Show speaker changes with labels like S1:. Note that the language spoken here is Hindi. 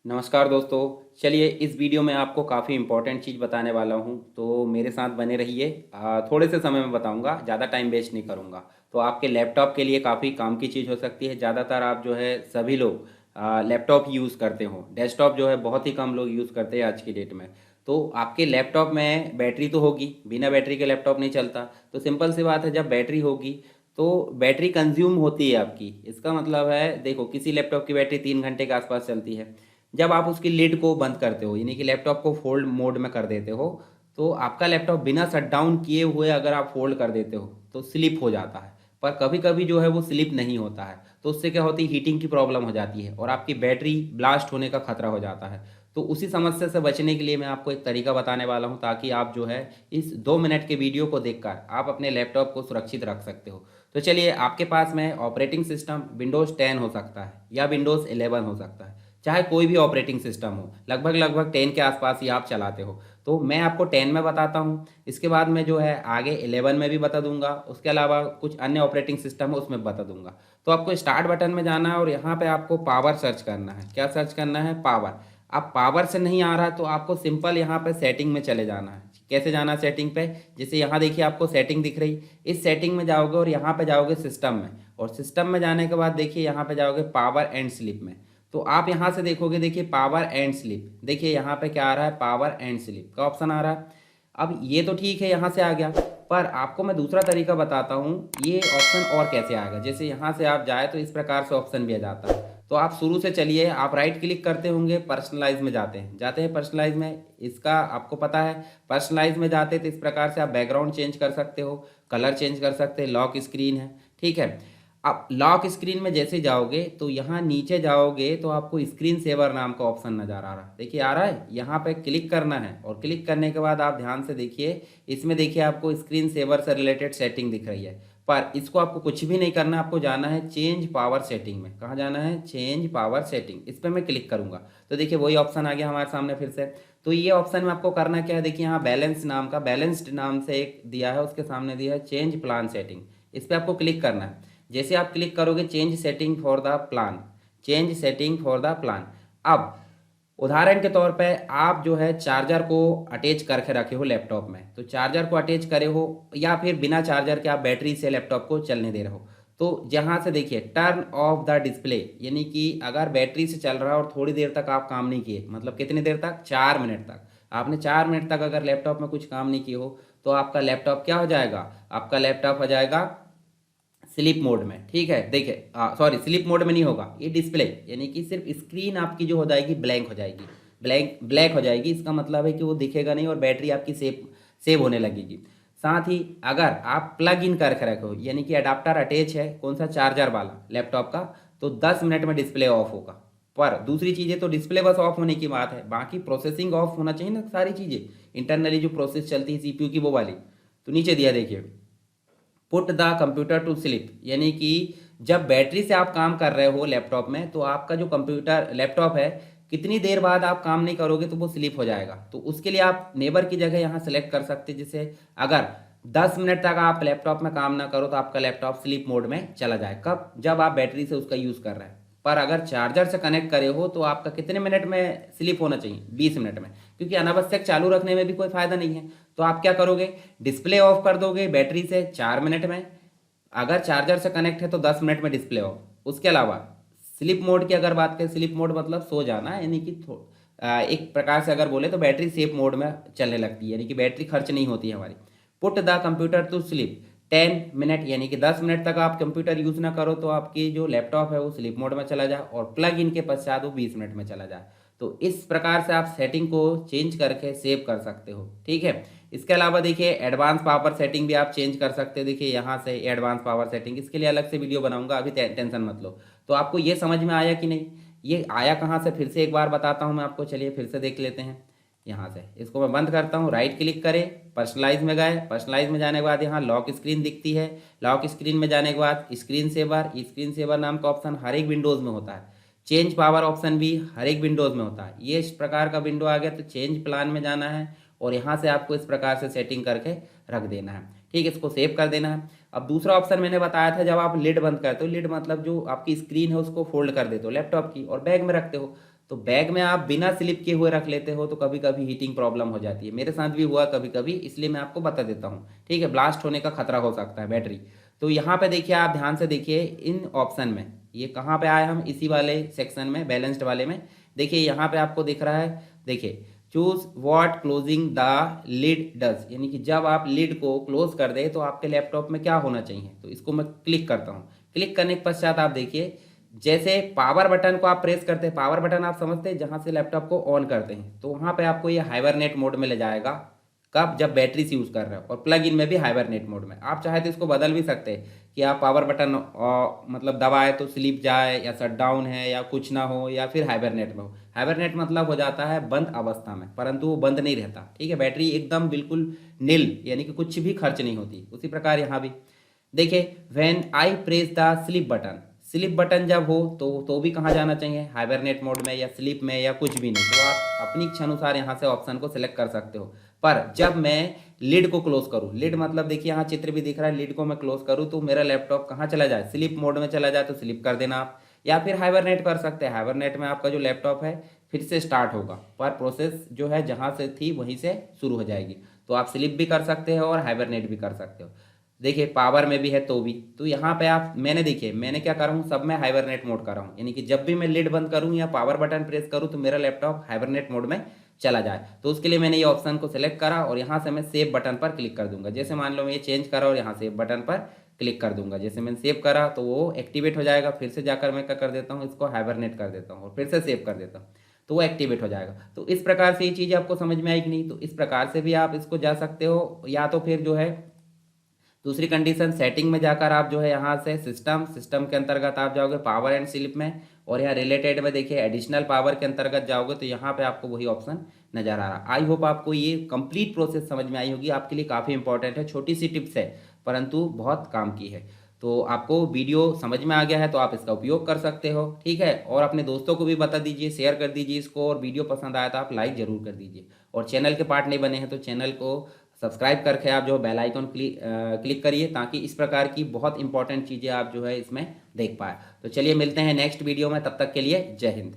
S1: नमस्कार दोस्तों। चलिए इस वीडियो में आपको काफ़ी इम्पोर्टेंट चीज़ बताने वाला हूँ, तो मेरे साथ बने रहिए। थोड़े से समय में बताऊँगा, ज़्यादा टाइम वेस्ट नहीं करूँगा। तो आपके लैपटॉप के लिए काफ़ी काम की चीज़ हो सकती है। ज़्यादातर आप जो है सभी लोग लैपटॉप यूज़ करते हो, डेस्कटॉप जो है बहुत ही कम लोग यूज़ करते हैं आज की डेट में। तो आपके लैपटॉप में बैटरी तो होगी, बिना बैटरी के लैपटॉप नहीं चलता। तो सिंपल सी बात है, जब बैटरी होगी तो बैटरी कंज्यूम होती है आपकी। इसका मतलब है, देखो किसी लैपटॉप की बैटरी 3 घंटे के आसपास चलती है। जब आप उसकी लिड को बंद करते हो, यानी कि लैपटॉप को फोल्ड मोड में कर देते हो, तो आपका लैपटॉप बिना शट डाउन किए हुए अगर आप फोल्ड कर देते हो तो स्लिप हो जाता है। पर कभी कभी जो है वो स्लिप नहीं होता है, तो उससे क्या होती है, हीटिंग की प्रॉब्लम हो जाती है और आपकी बैटरी ब्लास्ट होने का खतरा हो जाता है। तो उसी समस्या से बचने के लिए मैं आपको एक तरीका बताने वाला हूं, ताकि आप जो है इस 2 मिनट के वीडियो को देखकर आप अपने लैपटॉप को सुरक्षित रख सकते हो। तो चलिए, आपके पास में ऑपरेटिंग सिस्टम विंडोज़ 10 हो सकता है या विंडोज़ 11 हो सकता है, चाहे कोई भी ऑपरेटिंग सिस्टम हो, लगभग लगभग 10 के आसपास ही आप चलाते हो। तो मैं आपको 10 में बताता हूँ, इसके बाद में जो है आगे 11 में भी बता दूंगा, उसके अलावा कुछ अन्य ऑपरेटिंग सिस्टम है उसमें बता दूंगा। तो आपको स्टार्ट बटन में जाना है और यहाँ पे आपको पावर सर्च करना है। क्या सर्च करना है? पावर। अब पावर से नहीं आ रहा तो आपको सिंपल यहाँ पे सेटिंग में चले जाना है। कैसे जाना है सेटिंग पे? जैसे यहाँ देखिए आपको सेटिंग दिख रही, इस सेटिंग में जाओगे और यहाँ पे जाओगे सिस्टम में, और सिस्टम में जाने के बाद देखिए यहाँ पे जाओगे पावर एंड स्लीप में। तो आप यहाँ से देखोगे, देखिए पावर एंड स्लीप, देखिए यहाँ पे क्या आ रहा है, पावर एंड स्लीप का ऑप्शन आ रहा है। अब ये तो ठीक है, यहाँ से आ गया, पर आपको मैं दूसरा तरीका बताता हूँ ये ऑप्शन और कैसे आएगा। जैसे यहाँ से आप जाए तो इस प्रकार से ऑप्शन भी आ जाता है। तो आप शुरू से चलिए, आप राइट क्लिक करते होंगे, पर्सनलाइज में जाते हैं पर्सनलाइज में। इसका आपको पता है, पर्सनलाइज में जाते तो इस प्रकार से आप बैकग्राउंड चेंज कर सकते हो, कलर चेंज कर सकते हैं, लॉक स्क्रीन है, ठीक है। आप लॉक स्क्रीन में जैसे जाओगे तो यहाँ नीचे जाओगे तो आपको स्क्रीन सेवर नाम का ऑप्शन नज़र आ रहा है, देखिए आ रहा है, यहाँ पे क्लिक करना है। और क्लिक करने के बाद आप ध्यान से देखिए, इसमें देखिए आपको स्क्रीन सेवर से रिलेटेड सेटिंग दिख रही है। पर इसको आपको कुछ भी नहीं करना, आपको जाना है चेंज पावर सेटिंग में। कहाँ जाना है? चेंज पावर सेटिंग, इस पर मैं क्लिक करूंगा तो देखिए वही ऑप्शन आ गया हमारे सामने फिर से। तो ये ऑप्शन में आपको करना क्या है, देखिए यहाँ बैलेंस नाम का, बैलेंस्ड नाम से एक दिया है, उसके सामने दिया है चेंज प्लान सेटिंग, इस पर आपको क्लिक करना है। जैसे आप क्लिक करोगे, change setting for the plan, change setting for the plan. अब उदाहरण के तौर पे आप जो है चार्जर को अटैच करके रखे हो लैपटॉप में, तो चार्जर को अटैच करे हो, या फिर बिना चार्जर के आप बैटरी से लैपटॉप को चलने दे रहे हो, तो जहाँ से देखिए टर्न ऑफ द डिस्प्ले, यानी कि अगर बैटरी से चल रहा है और थोड़ी देर तक आप काम नहीं किए, मतलब कितनी देर तक? 4 मिनट तक। आपने 4 मिनट तक अगर लैपटॉप में कुछ काम नहीं किए हो, तो आपका लैपटॉप क्या हो जाएगा? आपका लैपटॉप हो जाएगा स्लीप मोड में, ठीक है। देखिए सॉरी, स्लीप मोड में नहीं होगा, ये डिस्प्ले, यानी कि सिर्फ स्क्रीन आपकी जो हो जाएगी ब्लैंक हो जाएगी, ब्लैक हो जाएगी। इसका मतलब है कि वो दिखेगा नहीं और बैटरी आपकी सेव सेव होने लगेगी। साथ ही अगर आप प्लग इन करके रखो, यानी कि अडाप्टर अटैच है, कौन सा? चार्जर वाला लैपटॉप का, तो 10 मिनट में डिस्प्ले ऑफ होगा। पर दूसरी चीज़ें तो डिस्प्ले बस ऑफ होने की बात है, बाकी प्रोसेसिंग ऑफ होना चाहिए ना, सारी चीज़ें इंटरनली जो प्रोसेस चलती है सीपीयू की, वो वाली। तो नीचे दिया देखिए, put the computer to sleep, यानी कि जब बैटरी से आप काम कर रहे हो लैपटॉप में, तो आपका जो कंप्यूटर लैपटॉप है, कितनी देर बाद आप काम नहीं करोगे तो वो स्लीप हो जाएगा। तो उसके लिए आप नेबर की जगह यहाँ सेलेक्ट कर सकते हैं। जैसे अगर 10 मिनट तक आप लैपटॉप में काम ना करो तो आपका लैपटॉप स्लीप मोड में चला जाए। कब? जब आप बैटरी से उसका यूज़ कर रहे हैं। पर अगर चार्जर से कनेक्ट करे हो तो आपका कितने मिनट में स्लीप होना चाहिए? 20 मिनट में, क्योंकि अनावश्यक चालू रखने में भी कोई फायदा नहीं है। तो आप क्या करोगे? डिस्प्ले ऑफ कर दोगे बैटरी से 4 मिनट में, अगर चार्जर से कनेक्ट है तो 10 मिनट में डिस्प्ले ऑफ। उसके अलावा स्लीप मोड की अगर बात करें, स्लीप मोड मतलब सो जाना, यानी कि एक प्रकार से अगर बोले तो बैटरी सेफ मोड में चलने लगती है, यानी कि बैटरी खर्च नहीं होती है हमारी। Put the computer to sleep 10 minute, यानी कि 10 मिनट तक आप कंप्यूटर यूज़ ना करो तो आपकी जो लैपटॉप है वो स्लीप मोड में चला जाए, और प्लग इन के पश्चात वो 20 मिनट में चला जाए। तो इस प्रकार से आप सेटिंग को चेंज करके सेव कर सकते हो, ठीक है। इसके अलावा देखिए एडवांस पावर सेटिंग भी आप चेंज कर सकते हो। देखिए यहाँ से एडवांस पावर सेटिंग, इसके लिए अलग से वीडियो बनाऊंगा, अभी टेंशन मत लो। तो आपको ये समझ में आया कि नहीं? ये आया कहाँ से, फिर से एक बार बताता हूँ मैं आपको, चलिए फिर से देख लेते हैं। यहाँ से इसको मैं बंद करता हूँ, राइट क्लिक करें, पर्सनलाइज में गए, पर्सनलाइज में जाने के बाद यहाँ लॉक स्क्रीन दिखती है, लॉक स्क्रीन में जाने के बाद स्क्रीन सेवर नाम का ऑप्शन हर एक विंडोज़ में होता है, चेंज पावर ऑप्शन भी हर एक विंडोज़ में होता है। ये इस प्रकार का विंडो आ गया तो चेंज प्लान में जाना है, और यहाँ से आपको इस प्रकार से सेटिंग करके रख देना है, ठीक है। इसको सेव कर देना है। अब दूसरा ऑप्शन मैंने बताया था, जब आप लिड बंद करते हो, लिड मतलब जो आपकी स्क्रीन है उसको फोल्ड कर देते हो लैपटॉप की और बैग में रखते हो, तो बैग में आप बिना स्लिप किए हुए रख लेते हो तो कभी कभी हीटिंग प्रॉब्लम हो जाती है। मेरे साथ भी हुआ कभी कभी, इसलिए मैं आपको बता देता हूँ। ठीक है, ब्लास्ट होने का खतरा हो सकता है बैटरी। तो यहाँ पे देखिए, आप ध्यान से देखिए इन ऑप्शन में, ये कहाँ पे आए हम, इसी वाले सेक्शन में, बैलेंस्ड वाले में। देखिए यहाँ पे आपको दिख रहा है, देखिए choose what closing the lid does, यानी कि जब आप लिड को क्लोज कर दे तो आपके लैपटॉप में क्या होना चाहिए। तो इसको मैं क्लिक करता हूँ। क्लिक करने के पश्चात आप देखिए, जैसे पावर बटन को आप प्रेस करते हैं, पावर बटन आप समझते हैं जहाँ से लैपटॉप को ऑन करते हैं, तो वहाँ पे आपको ये हाइबरनेट मोड में ले जाएगा। कब, जब बैटरी से यूज़ कर रहे हो, और प्लग इन में भी हाइबरनेट मोड में। आप चाहे तो इसको बदल भी सकते हैं कि आप पावर बटन मतलब दबाए तो स्लीप जाए, या शट डाउन है, या कुछ ना हो, या फिर हाइबरनेट में हो। हाइबरनेट मतलब हो जाता है बंद अवस्था में, परंतु वो बंद नहीं रहता। ठीक है, बैटरी एकदम बिल्कुल नील, यानी कि कुछ भी खर्च नहीं होती। उसी प्रकार यहाँ भी देखिए, when I press the sleep button, sleep button जब हो तो भी कहाँ जाना चाहिए, हाइबरनेट मोड में, या स्लीप में, या कुछ भी नहीं। तो आप अपनी इच्छा अनुसार यहाँ से ऑप्शन को सिलेक्ट कर सकते हो। पर जब मैं लिड को क्लोज करूँ, लिड मतलब देखिए यहाँ चित्र भी दिख रहा है, लिड को मैं क्लोज करूँ तो मेरा लैपटॉप कहाँ चला जाए, स्लीप मोड में चला जाए, तो स्लीप कर देना आप। या फिर हाइबरनेट कर सकते हैं। हाइबरनेट में आपका जो लैपटॉप है फिर से स्टार्ट होगा, पर प्रोसेस जो है जहाँ से थी वहीं से शुरू हो जाएगी। तो आप स्लीप भी कर सकते हो और हाइबरनेट भी कर सकते हो। देखिए पावर में भी है तो भी, तो यहाँ पे आप, मैंने देखिए मैंने क्या कर रहा हूँ, सब में हाइबरनेट मोड कर रहा हूँ, यानी कि जब भी मैं लिड बंद करूँ या पावर बटन प्रेस करूँ तो मेरा लैपटॉप हाइबरनेट मोड में चला जाए। तो उसके लिए मैंने ये ऑप्शन को सिलेक्ट करा और यहाँ से मैं सेव बटन पर क्लिक कर दूंगा। जैसे मान लो मैं ये चेंज करा और यहाँ सेव बटन पर क्लिक कर दूंगा, जैसे मैंने सेव करा तो वो एक्टिवेट हो जाएगा। फिर से जाकर मैं क्या कर देता हूँ, इसको हाइबरनेट कर देता हूँ और फिर से सेव कर देता हूँ, तो वो एक्टिवेट हो जाएगा। तो इस प्रकार से ये चीज़ आपको समझ में आई कि नहीं। तो इस प्रकार से भी आप इसको जा सकते हो, या तो फिर जो है दूसरी कंडीशन, सेटिंग में जाकर आप जो है यहाँ से सिस्टम के अंतर्गत आप जाओगे पावर एंड स्लीप में, और यहाँ रिलेटेड में देखिए एडिशनल पावर के अंतर्गत जाओगे तो यहाँ पे आपको वही ऑप्शन नजर आ रहा। आई होप आपको ये कंप्लीट प्रोसेस समझ में आई होगी। आपके लिए काफ़ी इंपॉर्टेंट है, छोटी सी टिप्स है परंतु बहुत काम की है। तो आपको वीडियो समझ में आ गया है तो आप इसका उपयोग कर सकते हो। ठीक है, और अपने दोस्तों को भी बता दीजिए, शेयर कर दीजिए इसको, और वीडियो पसंद आया तो आप लाइक जरूर कर दीजिए। और चैनल के पार्ट नहीं बने हैं तो चैनल को सब्सक्राइब करके आप जो बेल आइकन क्लिक करिए, ताकि इस प्रकार की बहुत इंपॉर्टेंट चीज़ें आप जो है इसमें देख पाए। तो चलिए मिलते हैं नेक्स्ट वीडियो में, तब तक के लिए जय हिंद।